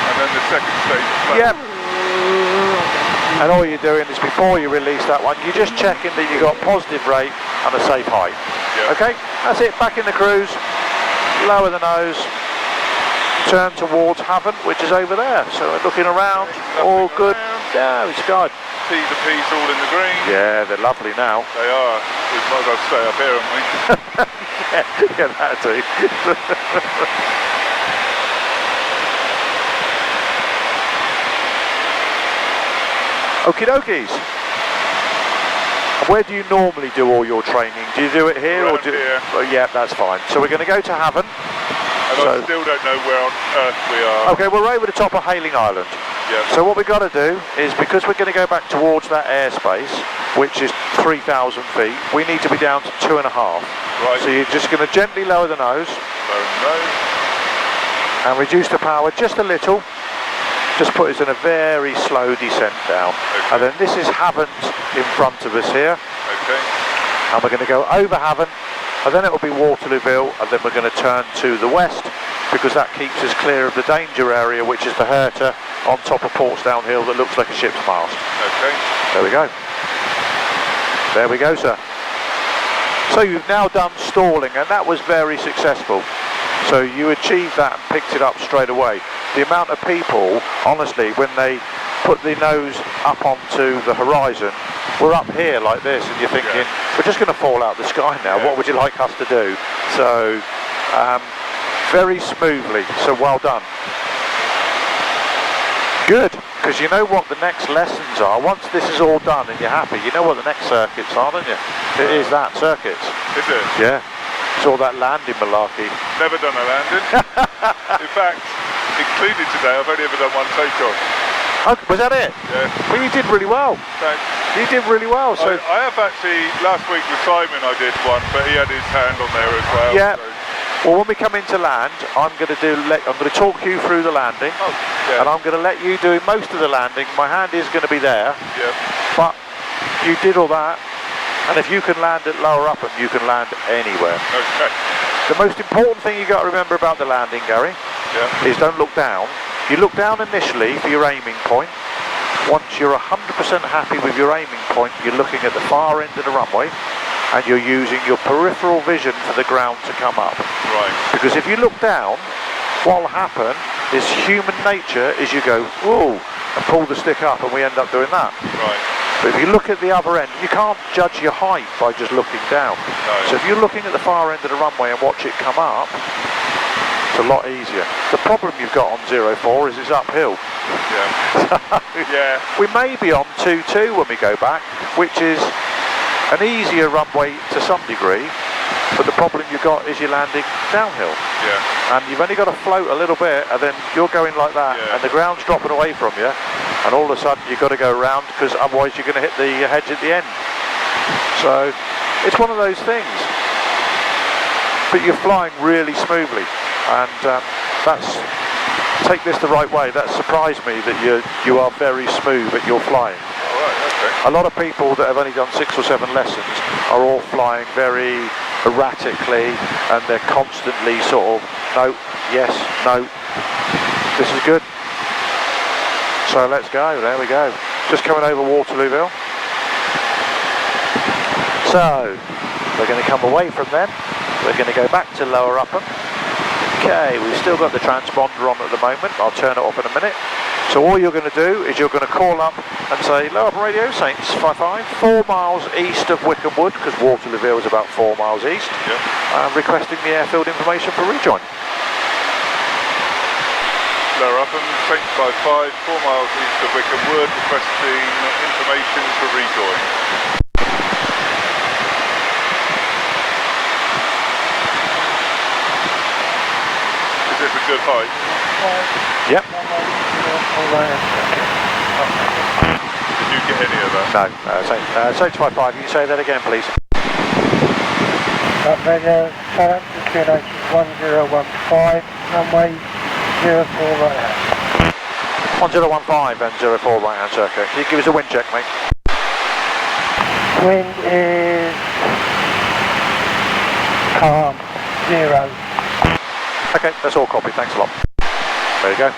And then the second stage of flaps. Yep. And all you're doing is before you release that one, you're just checking that you've got positive rate and a safe height. Yep. Okay, that's it. Back in the cruise. Lower the nose. Turn towards Havant, which is over there. So we're looking around. All good. Yeah, it's good. T's and P's all in the green. Yeah, they're lovely now. They are. We might as well stay up here, haven't we? Yeah, that too. Okie dokies. Where do you normally do all your training? Do you do it here or do? Here. Oh, yeah, that's fine. So we're going to go to Havant. And I still don't know where on earth we are. Okay, we're over the top of Hailing Island. Yeah. So what we've got to do is, because we're going to go back towards that airspace, which is 3,000 feet, we need to be down to 2.5. Right. So you're just going to gently lower the nose. Lower the nose. And reduce the power just a little. Just put us in a very slow descent down. Okay. And then this is Havant in front of us here. Okay. And we're going to go over Havant, and then it will be Waterlooville, and then we're going to turn to the west, because that keeps us clear of the danger area, which is the Herta on top of Portsdown Hill that looks like a ship's mast. Okay. There we go. There we go, sir. So you've now done stalling, and that was very successful. So you achieved that and picked it up straight away. The amount of people, honestly, when they put the nose up onto the horizon, we're up here like this, and you're thinking, we're just going to fall out the sky now. What would you like us to do? So, very smoothly. So well done. Good, because you know what the next lessons are. Once this is all done and you're happy, you know what the next circuits are, don't you? It is that, circuits. Is it? Yeah. It's all that landing malarkey. Never done a landing. In fact, including today, I've only ever done one takeoff. Oh, was that it? Yeah. Well, you did really well. Thanks. You did really well. So I have actually, last week with Simon I did one, but he had his hand on there as well. yeah. So. Well, when we come into land, I'm going to talk you through the landing, and I'm going to let you do most of the landing. My hand is going to be there, but you did all that, and if you can land at lower Upham, you can land anywhere. Okay. The most important thing you got to remember about the landing, Gary, is don't look down. You look down initially for your aiming point. Once you're 100% happy with your aiming point, you're looking at the far end of the runway, and you're using your peripheral vision for the ground to come up. Right. Because if you look down, what'll happen is human nature is you go, ooh, and pull the stick up, and we end up doing that. Right. But if you look at the other end, you can't judge your height by just looking down. No. So if you're looking at the far end of the runway and watch it come up, it's a lot easier. The problem you've got on 04 is it's uphill. Yeah. We may be on 22 when we go back, which is an easier runway to some degree, but the problem you've got is you're landing downhill. Yeah. And you've only got to float a little bit, and then you're going like that, and the ground's dropping away from you, and all of a sudden you've got to go around, because otherwise you're going to hit the hedge at the end. So it's one of those things. But you're flying really smoothly, and take this the right way. That surprised me that you are very smooth at your flying. A lot of people that have only done 6 or 7 lessons are all flying very erratically, and they're constantly sort of, no, yes, no, this is good. So let's go, there we go. Just coming over Waterlooville. So, we're going to come away from them. We're going to go back to Lower Upham. Okay, we've still got the transponder on at the moment. I'll turn it off in a minute. So all you're going to do is you're going to call up and say, Lower Upham Radio, Saints 55, 4 miles east of Wickham Wood, because Waterlooville is about 4 miles east, requesting the airfield information for rejoin. Lower Upham, Saints 55, 4 miles east of Wickham Wood, requesting information for rejoin. Is this a good height? Yep. Did you get any of that? No, Saints 55, you can say that again, please. Radio, turn up to 1015, runway 04 right hand. 1015 and 04 right hand circle. Can you give us a wind check, mate? Wind is calm, 0. Okay, that's all copied, thanks a lot. There you go.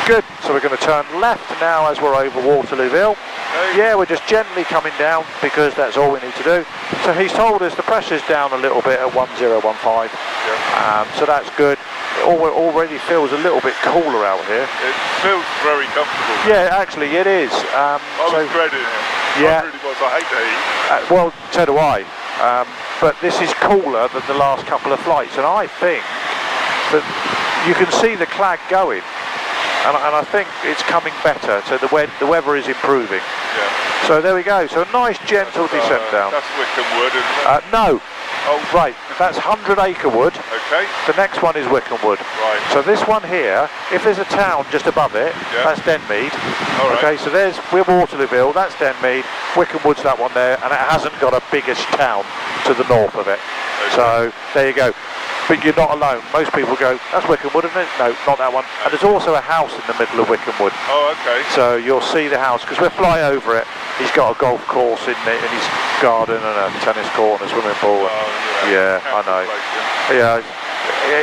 Good, so we're going to turn left now as we're over Waterlooville. Yeah, we're just gently coming down because that's all we need to do. So he's told us the pressure's down a little bit at 1015, so that's good. It already feels a little bit cooler out here. It feels very comfortable. Yeah, actually it is. I was dreading it. Yeah. I really was, I hate the heat. Well, so do I. But this is cooler than the last couple of flights, and I think that you can see the clag going. And I think it's coming better, so the weather is improving. Yeah. So there we go, so a nice gentle descent down. That's Wickham Wood, isn't it? No. Oh. Right, that's 100 Acre Wood. Okay. The next one is Wickham Wood. Right. So this one here, if there's a town just above it, that's Denmead. All right. Okay, so we're Waterlooville, that's Denmead, Wickham Wood's that one there, and it hasn't got a biggish town to the north of it. Okay. So there you go. But you're not alone. Most people go, that's Wickham Wood, isn't it? No, not that one. And there's also a house in the middle of Wickham Wood. Oh, okay. So you'll see the house, because we'll fly over it. He's got a golf course in his garden and a tennis court and a swimming pool. Oh, yeah, I know. Yeah,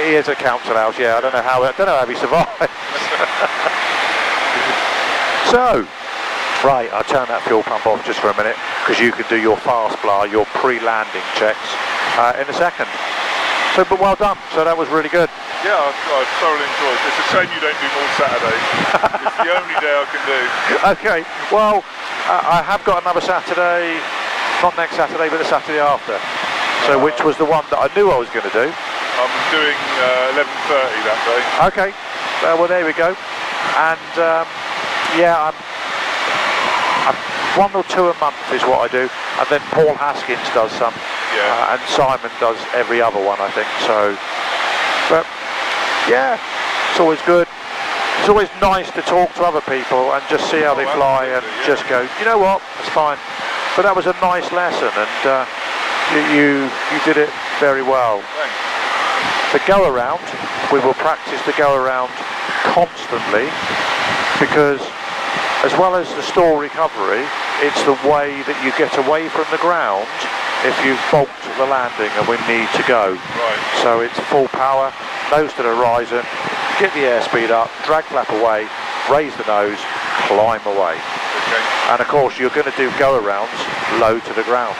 he is a council house. Yeah, I don't know how he survived. So, right, I'll turn that fuel pump off just for a minute, because you can do your fast fly, your pre-landing checks in a second. So, but well done. So that was really good. Yeah, I've thoroughly enjoyed it. It's a shame you don't do more Saturdays. It's the only day I can do. Okay, well, I have got another Saturday, not next Saturday, but the Saturday after. So which was the one that I knew I was going to do. I'm doing 11:30 that day. Okay, well there we go. And yeah, I'm 1 or 2 a month is what I do. And then Paul Haskins does some. Yeah. And Simon does every other one, I think. So, but yeah, it's always good. It's always nice to talk to other people and just see how they fly and just go, you know what, it's fine. But that was a nice lesson, and you did it very well. Thanks. The go around, we will practice the go around constantly, because as well as the stall recovery, it's the way that you get away from the ground if you bolt the landing and we need to go. Right. So it's full power, nose to the horizon, get the airspeed up, drag flap away, raise the nose, climb away. Okay. And of course you're going to do go arounds low to the ground,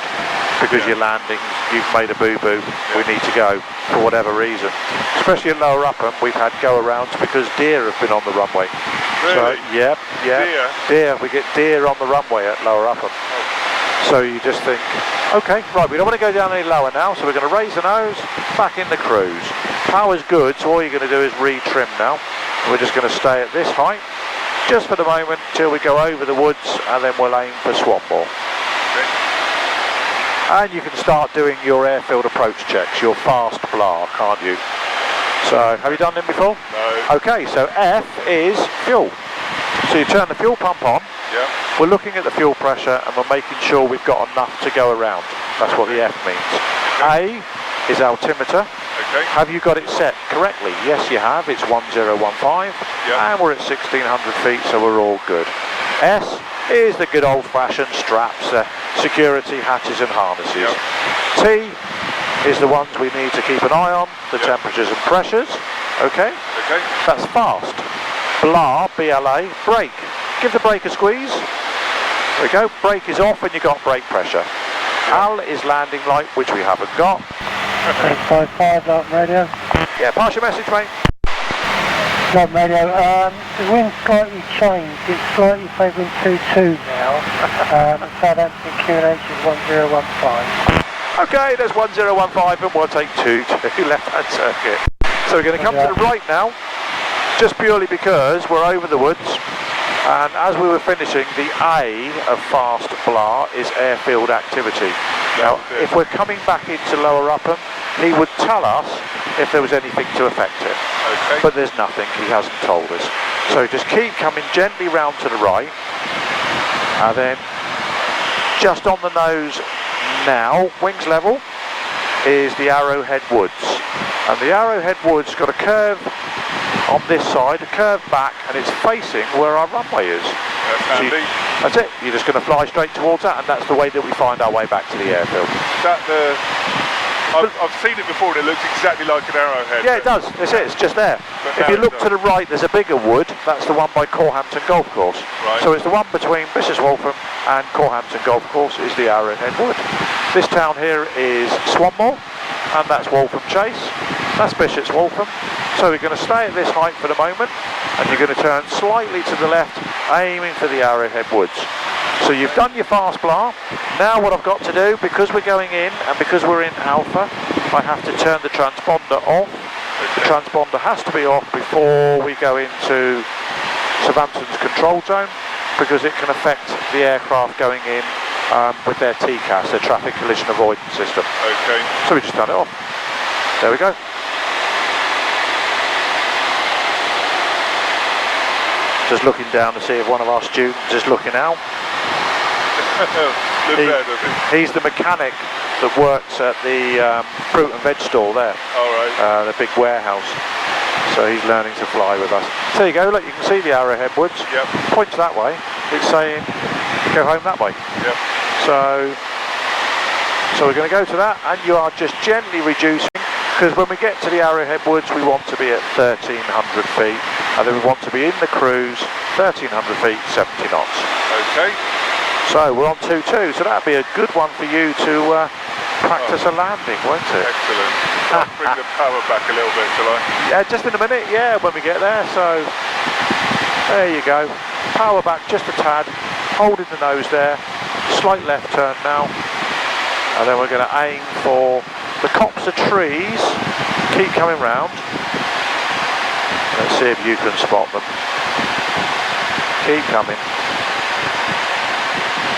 because your landings, you've made a boo-boo, we need to go for whatever reason. Especially at Lower Upham, we've had go-arounds because deer have been on the runway. Really? So, yep. Deer, we get deer on the runway at Lower Upham. Oh. So you just think, okay, right, we don't want to go down any lower now, so we're going to raise the nose, back in the cruise. Power's good, so all you're going to do is re-trim now. We're just going to stay at this height, just for the moment, till we go over the woods, and then we'll aim for Swanmore. And you can start doing your airfield approach checks, your fast blah, can't you? So, have you done them before? No. Okay, so F is fuel. So you turn the fuel pump on, Yeah. we're looking at the fuel pressure and we're making sure we've got enough to go around. That's what the F means. A is altimeter. Okay. Have you got it set correctly? Yes, you have. It's 1015, Yeah. and we're at 1600 feet, so we're all good. S is the good old-fashioned straps, security hatches and harnesses. Yep. T is the ones we need to keep an eye on, the Yep. temperatures and pressures. Okay, Okay. that's fast. Blah, BLA, brake. Give the brake a squeeze. There we go. Brake is off and you've got brake pressure. Al is landing light, which we haven't got. 855, Love Radio. Yeah, pass your message, mate. Love Radio. The wind's slightly changed. It's slightly favouring 2-2 now. Southampton QNH is 1015. Okay, there's 1015 and we'll take 2 left-hand circuit. So we're going to come to the right now, just purely because we're over the woods. And as we were finishing, the A of fast blah is airfield activity. Now, if we're coming back into Lower Upham, he would tell us if there was anything to affect it. Okay. But there's nothing, he hasn't told us. So just keep coming gently round to the right. And then just on the nose now, wings level, is the Arrowhead Woods. And the Arrowhead Woods got a curve on this side, a curve back, and it's facing where our runway is. That's handy. That's it, you're just going to fly straight towards that, and that's the way that we find our way back to the airfield. Is that the... I've seen it before and it looks exactly like an arrowhead. Yeah, it does, it's just there. But If now you look it to the right, there's a bigger wood, that's the one by Corhampton Golf Course. Right. So it's the one between Bishop's Waltham and Corhampton Golf Course is the Arrowhead Wood. This town here is Swanmore, and that's Waltham Chase. That's Bishop's Waltham. So we're going to stay at this height for the moment, and you're going to turn slightly to the left, aiming for the Arrowhead Woods. So you've done your fast blah. Now what I've got to do, because we're going in and because we're in alpha, I have to turn the transponder off. The transponder has to be off before we go into Southampton's control zone, because it can affect the aircraft going in with their TCAS, their traffic collision avoidance system. Okay. So we just turn it off. There we go. Just looking down to see if one of our students is looking out. He's the mechanic that works at the fruit and veg store there. Alright. The big warehouse. So he's learning to fly with us. So there you go, look, you can see the Arrowhead Woods. Yep. Points that way. It's saying, go home that way. Yep. So we're going to go to that, and you are just gently reducing, because when we get to the Arrowhead Woods, we want to be at 1300 feet, and then we want to be in the cruise, 1300 feet, 70 knots. Okay. So we're on 2-2, so that'd be a good one for you to practice a landing, won't it? Excellent. I'll bring the power back a little bit, shall I? Yeah, just in a minute, yeah, when we get there. So there you go. Power back just a tad, holding the nose there, slight left turn now, and then we're going to aim for the copse of trees. Keep coming round. Let's see if you can spot them. Keep coming.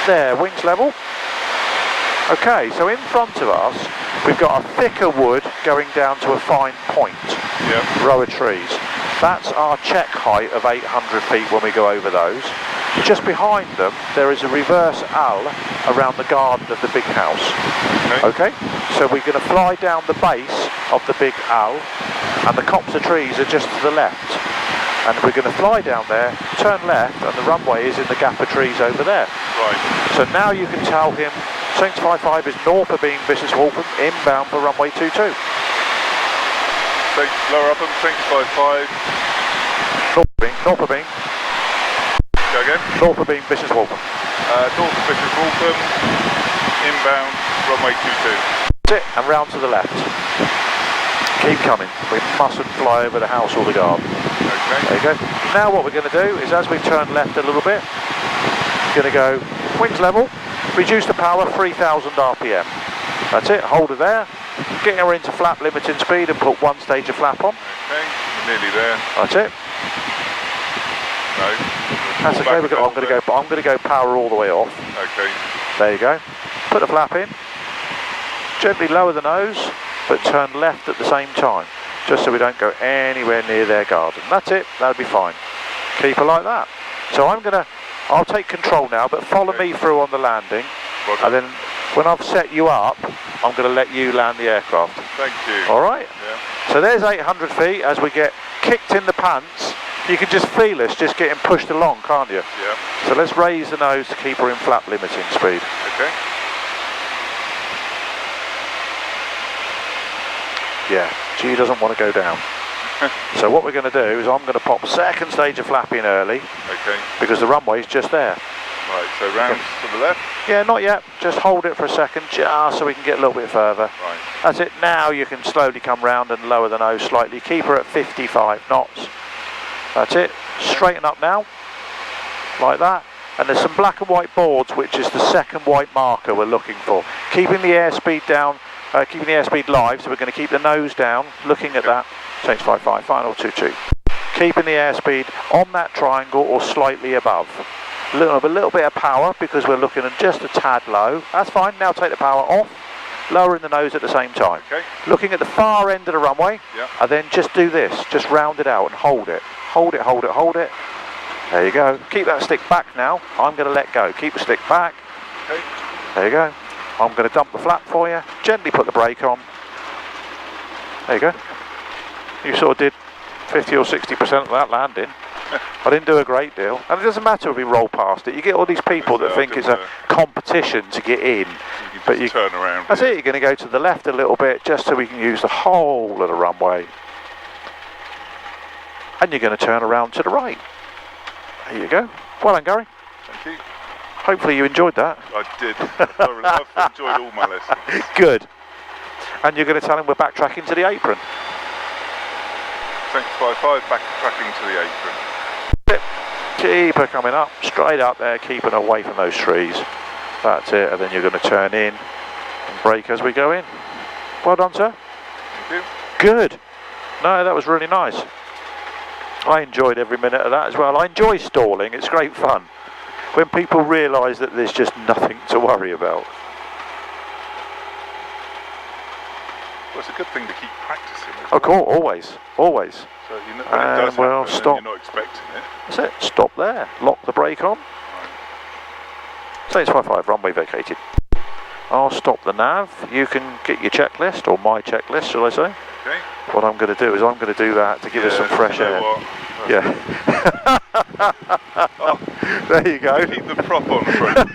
There, wings level. Okay, so in front of us, we've got a thicker wood going down to a fine point. Yep. Row of trees. That's our check height of 800 feet when we go over those. Just behind them, there is a reverse L around the garden of the big house. Okay? So we're going to fly down the base of the big L, and the copse of trees are just to the left. And we're going to fly down there, turn left, and the runway is in the gap of trees over there. Right. So now you can tell him 755 is north of being Business Waltham, inbound for runway 22. Lower up and 755. North of being. Go again. North of being Business Waltham. North of Business Waltham, inbound, runway 22. That's it, and round to the left. Keep coming. We mustn't fly over the house or the garden. Okay. There you go. Now what we're going to do is, as we turn left a little bit, we're going to go wings level, reduce the power 3000 RPM. That's it, hold her there, get her into flap limiting speed and put one stage of flap on. Okay, nearly there. That's it. No. That's okay. I'm going to go power all the way off. Okay. There you go. Put the flap in. Gently lower the nose, but turn left at the same time, just so we don't go anywhere near their garden. That's it. That'll be fine. Keep her like that. So I'll take control now, but follow me through on the landing, and then when I've set you up, I'm going to let you land the aircraft. Thank you. All right. Yeah. So there's 800 feet. As we get kicked in the pants, you can just feel us just getting pushed along, can't you? Yeah. So let's raise the nose to keep her in flap limiting speed. Okay. Yeah, G doesn't want to go down. So what we're going to do is I'm going to pop second stage of flap in early. Okay. Because the runway's just there. Right, so round to the left. Yeah, not yet. Just hold it for a second, just so we can get a little bit further. Right. That's it. Now you can slowly come round and lower the nose slightly. Keep her at 55 knots. That's it. Straighten up now, like that. And there's some black and white boards, which is the second white marker we're looking for. Keeping the airspeed down, keeping the airspeed live, so we're going to keep the nose down, looking at that. Change 55, final 22. Keeping the airspeed on that triangle or slightly above. A little bit of power because we're looking at just a tad low. That's fine. Now take the power off, lowering the nose at the same time. Okay. Looking at the far end of the runway, and then just do this. Just round it out and hold it. Hold it, hold it, hold it. There you go. Keep that stick back now. I'm going to let go. Keep the stick back. Okay. There you go. I'm going to dump the flap for you. Gently put the brake on. There you go. You sort of did 50 or 60% of that landing. I didn't do a great deal. And it doesn't matter if we roll past it. You get all these people that think it's a competition to get in. But you turn around. That's it. You're going to go to the left a little bit just so we can use the whole of the runway. And you're going to turn around to the right. There you go. Well done, Gary. Thank you. Hopefully you enjoyed that. I did. I've enjoyed all my lessons. Good. And you're going to tell him we're backtracking to the apron. 755, backtracking to the apron. Keep her coming up, straight up there, keeping away from those trees. That's it, and then you're going to turn in and brake as we go in. Well done, sir. Thank you. Good. No, that was really nice. I enjoyed every minute of that as well. I enjoy stalling, it's great fun. When people realise that there's just nothing to worry about. Well, it's a good thing to keep practicing. Of course, always, always. So you know, when it does happen, stop. you're not expecting it. That's it, stop there. Lock the brake on. 755, runway vacated. I'll stop the nav. You can get your checklist, or my checklist, shall I say? Okay. What I'm going to do is I'm going to do that to give us some fresh air. Yeah. Oh, there you go. Keep the prop on for a bit.